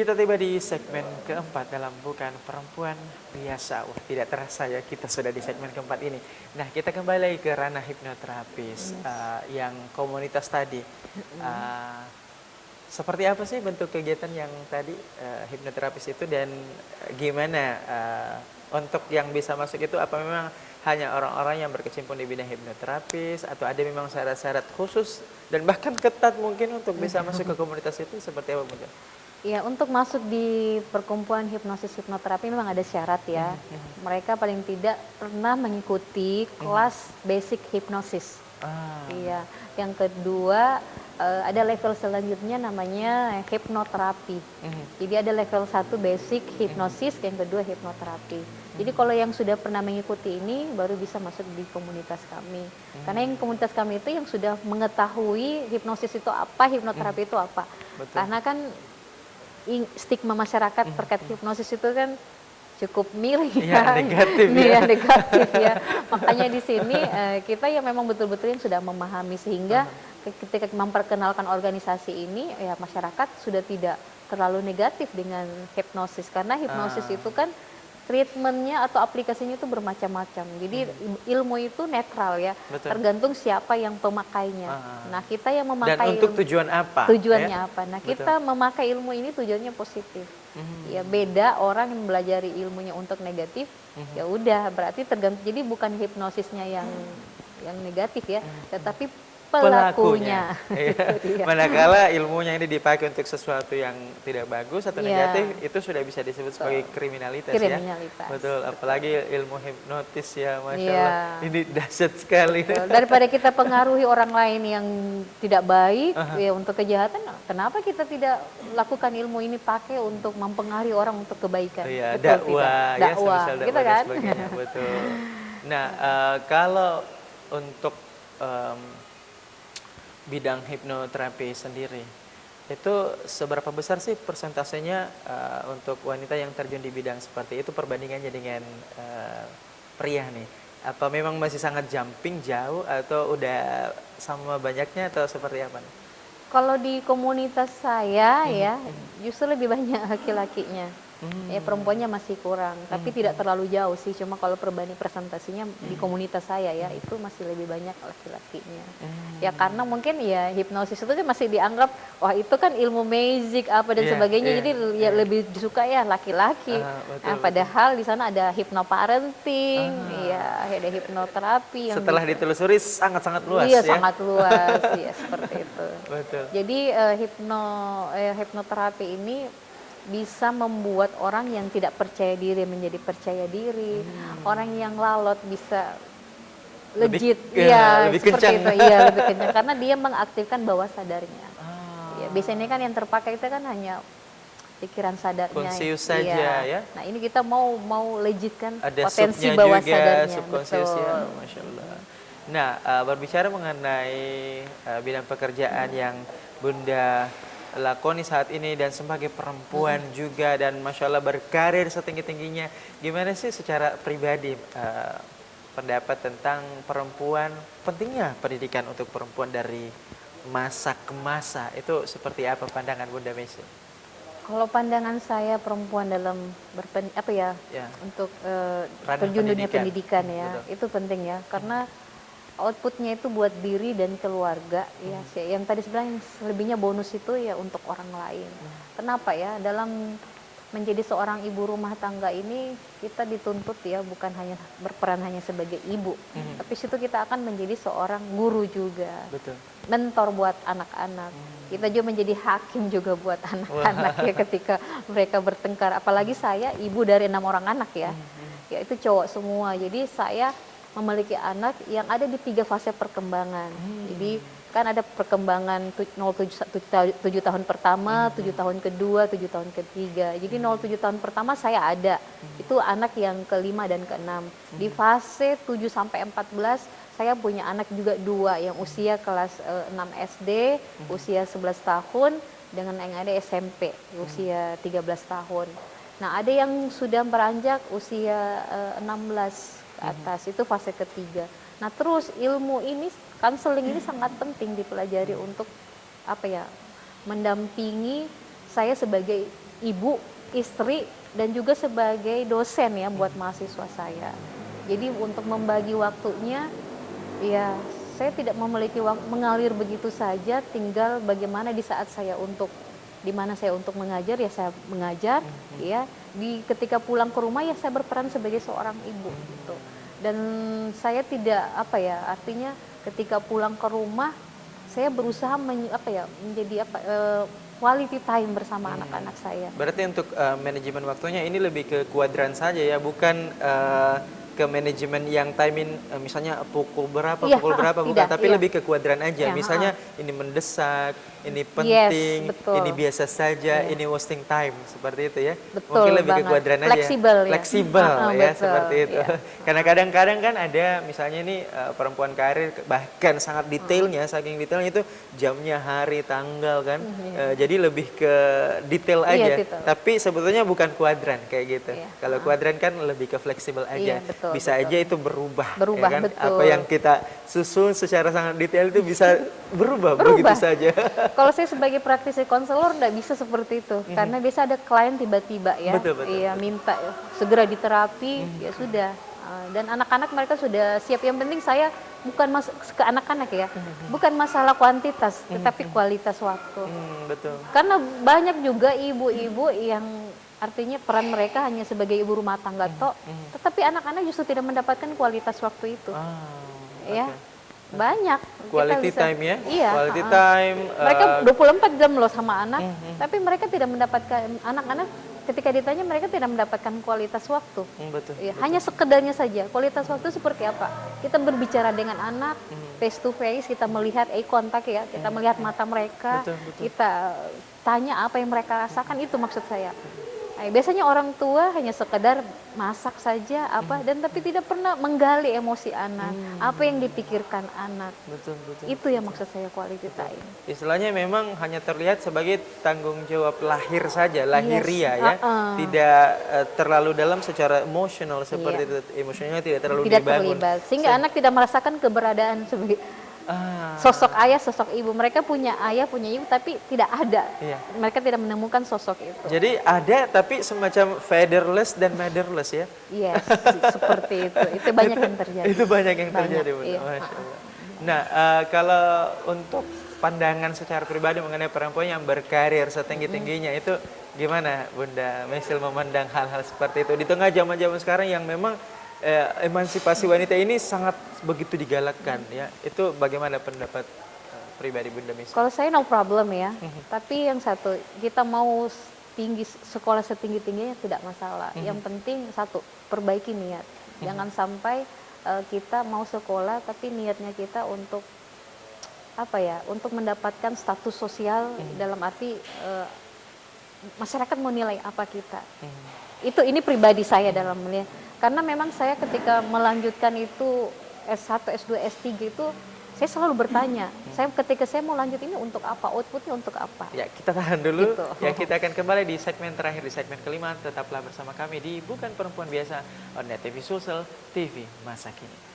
Kita tiba di segmen keempat dalam Bukan Perempuan Biasa. Wah, tidak terasa ya kita sudah di segmen keempat ini. Nah, kita kembali lagi ke ranah hipnoterapis yang komunitas tadi. Uh, Seperti apa sih bentuk kegiatan yang tadi hipnoterapis itu dan gimana untuk yang bisa masuk itu apa memang hanya orang-orang yang berkecimpung di bidang hipnoterapis atau ada memang syarat-syarat khusus dan bahkan ketat mungkin untuk bisa masuk ke komunitas itu seperti apa mungkin? Ya, untuk masuk di perkumpulan hipnosis hipnoterapi memang ada syarat ya. Mereka paling tidak pernah mengikuti kelas basic hipnosis. Iya. Yang kedua ada level selanjutnya namanya hipnoterapi. Jadi ada level 1 basic hipnosis, yang kedua hipnoterapi. Jadi kalau yang sudah pernah mengikuti ini baru bisa masuk di komunitas kami. Karena yang komunitas kami itu yang sudah mengetahui hipnosis itu apa, hipnoterapi itu apa. Betul. Karena kan stigma masyarakat terkait hipnosis itu kan cukup miring ya, negatif ya. Negatif ya. Makanya di sini kita ya memang betul-betul yang sudah memahami sehingga ketika memperkenalkan organisasi ini ya masyarakat sudah tidak terlalu negatif dengan hipnosis karena hipnosis itu kan treatmentnya atau aplikasinya itu bermacam-macam. Jadi ilmu itu netral ya, tergantung siapa yang pemakainya. Nah kita yang memakai dan untuk tujuan apa? Tujuannya apa? Nah kita memakai ilmu ini tujuannya positif. Ya beda orang yang belajar ilmunya untuk negatif, ya udah berarti tergantung. Jadi bukan hipnosisnya yang negatif ya, tetapi pelakunya. Manakala ilmunya ini dipakai untuk sesuatu yang tidak bagus atau negatif, itu sudah bisa disebut sebagai kriminalitas ya. Betul, apalagi ilmu hipnotis ya, Masya Allah. Ini dahsyat sekali. Daripada kita pengaruhi orang lain yang tidak baik ya untuk kejahatan, kenapa kita tidak lakukan ilmu ini pakai untuk mempengaruhi orang untuk kebaikan? Iya, betul, dakwah, ya, gitu kan? Betul. Nah, kalau untuk bidang hipnoterapi sendiri itu seberapa besar sih persentasenya untuk wanita yang terjun di bidang seperti itu perbandingannya dengan pria nih? Apa memang masih sangat jumping jauh atau udah sama banyaknya atau seperti apa nih? Kalau di komunitas saya ya justru lebih banyak laki-lakinya. Ya perempuannya masih kurang, tapi tidak terlalu jauh sih. Cuma kalau perbanding presentasinya di komunitas saya ya itu masih lebih banyak laki-lakinya. Ya karena mungkin ya hipnosis itu kan masih dianggap wah itu kan ilmu magic apa dan sebagainya. Jadi ya lebih disuka ya laki-laki. Nah, padahal di sana ada hypnoparenting, ya ada hipnoterapi yang setelah ditelusuri sangat-sangat luas ya. Iya, sangat luas ya seperti itu. Betul. Jadi hipnoterapi ini bisa membuat orang yang tidak percaya diri menjadi percaya diri, orang yang lalot bisa legit, lebih seperti kencang. itu, iya lebih kencang karena dia mengaktifkan bawah sadarnya. Ya, biasanya kan yang terpakai itu kan hanya pikiran sadarnya, konsius saja ya. Nah ini kita mau legit kan ada potensi bawah juga, sadarnya, subkonsius ya, Masya Allah. Nah, berbicara mengenai bidang pekerjaan yang Bunda lakoni saat ini dan sebagai perempuan juga dan Masya Allah berkarir setinggi-tingginya, gimana sih secara pribadi pendapat tentang perempuan, pentingnya pendidikan untuk perempuan dari masa ke masa, itu seperti apa pandangan Bunda Messi? Kalau pandangan saya perempuan dalam untuk terjun dunia pendidikan ya, itu penting ya karena outputnya itu buat diri dan keluarga ya. Yang tadi sebenarnya selebihnya bonus itu ya untuk orang lain. Kenapa ya? Dalam menjadi seorang ibu rumah tangga ini kita dituntut ya bukan hanya berperan hanya sebagai ibu, tapi situ kita akan menjadi seorang guru juga. Betul. Mentor buat anak-anak. Kita juga menjadi hakim juga buat anak-anak ya ketika mereka bertengkar. Apalagi saya ibu dari 6 orang anak ya. Ya itu cowok semua. Jadi saya memiliki anak yang ada di 3 fase perkembangan. Jadi kan ada perkembangan 7 tahun pertama, 7 tahun kedua, 7 tahun ketiga. Jadi 07 tahun pertama saya ada. Itu anak yang ke-5 dan ke-6. Di fase 7 sampai 14 saya punya anak juga 2 yang usia kelas 6 SD, usia 11 tahun dengan yang ada SMP, usia 13 tahun. Nah, ada yang sudah beranjak usia 16 atas, itu fase ketiga. Nah terus ilmu ini, konseling ini sangat penting dipelajari untuk mendampingi saya sebagai ibu, istri, dan juga sebagai dosen ya buat mahasiswa saya. Jadi untuk membagi waktunya, ya saya tidak memiliki waktu mengalir begitu saja, tinggal bagaimana di saat saya di mana saya untuk mengajar ya saya mengajar, ya ketika pulang ke rumah ya saya berperan sebagai seorang ibu gitu. Dan saya tidak artinya ketika pulang ke rumah saya berusaha menjadi quality time bersama anak-anak saya. Berarti untuk manajemen waktunya ini lebih ke kuadran saja ya, bukan ke manajemen yang timing misalnya pukul berapa, bukan, tidak, tapi lebih ke kuadran aja. Misalnya ini mendesak, ini penting, betul. ini biasa saja, ini wasting time, seperti itu ya. Betul Mungkin lebih banget. ke kuadran aja. Fleksibel Ya, betul. seperti itu. Karena kadang-kadang kan ada misalnya ini perempuan karir bahkan sangat detailnya, saking detailnya itu jamnya, hari, tanggal kan. Jadi lebih ke detail aja. Detail. Tapi sebetulnya bukan kuadran kayak gitu. Kalau kuadran kan lebih ke fleksibel aja. Bisa aja itu berubah ya kan? Betul. Apa yang kita susun secara sangat detail itu bisa berubah begitu saja. Kalau saya sebagai praktisi konselor nggak bisa seperti itu, karena biasa ada klien tiba-tiba ya, minta segera diterapi, ya sudah. Dan anak-anak mereka sudah siap. Yang penting saya bukan ke anak-anak ya, bukan masalah kuantitas, tetapi kualitas waktu. Betul. Karena banyak juga ibu-ibu yang artinya peran mereka hanya sebagai ibu rumah tangga tetapi anak-anak justru tidak mendapatkan kualitas waktu itu. Ya. Banyak. Quality time ya? Iya. Quality time. Mereka 24 jam loh sama anak, tapi mereka tidak mendapatkan, anak-anak ketika ditanya mereka tidak mendapatkan kualitas waktu. Betul. Ya, hanya sekedarnya saja. Kualitas waktu seperti apa? Kita berbicara dengan anak, face to face, kita melihat eye contact ya, kita melihat mata mereka, kita tanya apa yang mereka rasakan, itu maksud saya. Biasanya orang tua hanya sekedar masak saja dan tapi tidak pernah menggali emosi anak, apa yang dipikirkan anak. Betul. Itu yang maksud saya quality time. Istilahnya memang hanya terlihat sebagai tanggung jawab lahir saja, lahiria ya. Tidak terlalu dalam secara emosional seperti itu. Emosionalnya tidak terlalu dibangun. Terlibat. Sehingga anak tidak merasakan keberadaan sebagai sosok ayah, sosok ibu. Mereka punya ayah, punya ibu, tapi tidak ada. Mereka tidak menemukan sosok itu. Jadi ada, tapi semacam fatherless dan motherless ya? Yes, seperti itu. Itu banyak yang terjadi. Itu banyak yang terjadi, Bunda. Masya Allah. Nah, kalau untuk pandangan secara pribadi mengenai perempuan yang berkarir setinggi-tingginya itu gimana, Bunda Mesil memandang hal-hal seperti itu? Di tengah zaman-zaman sekarang yang memang emansipasi wanita ini sangat begitu digalakkan ya. Itu bagaimana pendapat pribadi Bunda Mesil? Kalau saya no problem ya. Tapi yang satu, kita mau sekolah setinggi-tingginya tidak masalah. Yang penting satu, perbaiki niat. Jangan sampai kita mau sekolah tapi niatnya kita untuk untuk mendapatkan status sosial, dalam arti masyarakat mau nilai apa kita. Ini pribadi saya dalam melihat. Karena memang saya ketika melanjutkan itu S1, S2, S3 itu saya selalu bertanya, ketika saya mau lanjut ini untuk apa, outputnya untuk apa. Ya, kita tahan dulu. Gitu. Ya, kita akan kembali di segmen terakhir, di segmen kelima. Tetaplah bersama kami di Bukan Perempuan Biasa on Net TV Sulsel TV Masa Kini.